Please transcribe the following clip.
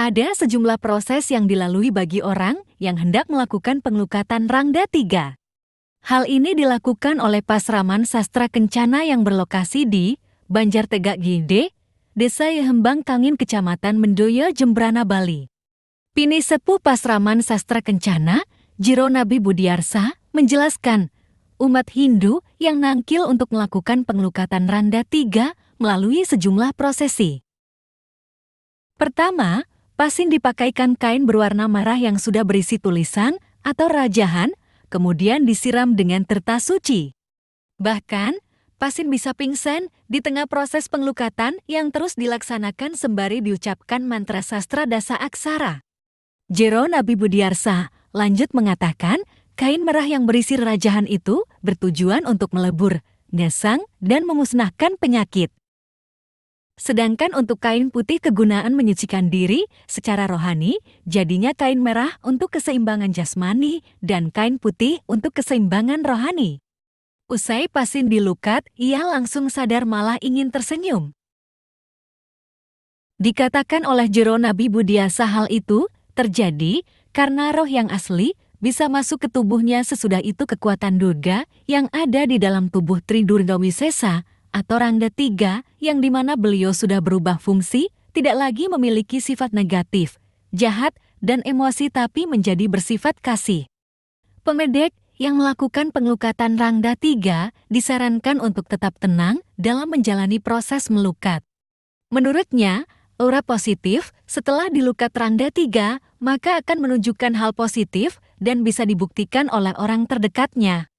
Ada sejumlah proses yang dilalui bagi orang yang hendak melakukan pengelukatan Rangda 3. Hal ini dilakukan oleh Pasraman Sastra Kencana yang berlokasi di Banjartegak Gide, Desa Yehembang Kangin, Kecamatan Mendoyo, Jembrana, Bali. Pini Sepuh Pasraman Sastra Kencana, Jiro Nabi Budiarsa, menjelaskan umat Hindu yang nangkil untuk melakukan pengelukatan Rangda 3 melalui sejumlah prosesi. Pertama, pasin dipakaikan kain berwarna merah yang sudah berisi tulisan atau rajahan, kemudian disiram dengan terta suci. Bahkan, pasin bisa pingsan di tengah proses pengelukatan yang terus dilaksanakan sembari diucapkan mantra sastra dasa aksara. Jero Nabi Budiarsa lanjut mengatakan, kain merah yang berisi rajahan itu bertujuan untuk melebur, ngesang, dan memusnahkan penyakit. Sedangkan untuk kain putih kegunaan menyucikan diri secara rohani, jadinya kain merah untuk keseimbangan jasmani dan kain putih untuk keseimbangan rohani. Usai pasin dilukat, ia langsung sadar malah ingin tersenyum. Dikatakan oleh Jero Nabi Budiarsa hal itu terjadi karena roh yang asli bisa masuk ke tubuhnya, sesudah itu kekuatan durga yang ada di dalam tubuh Tridurga Wisesa atau Rangda 3 yang dimana beliau sudah berubah fungsi, tidak lagi memiliki sifat negatif, jahat, dan emosi tapi menjadi bersifat kasih. Pemedek yang melakukan pengelukatan Rangda 3 disarankan untuk tetap tenang dalam menjalani proses melukat. Menurutnya, aura positif setelah dilukat Rangda 3 maka akan menunjukkan hal positif dan bisa dibuktikan oleh orang terdekatnya.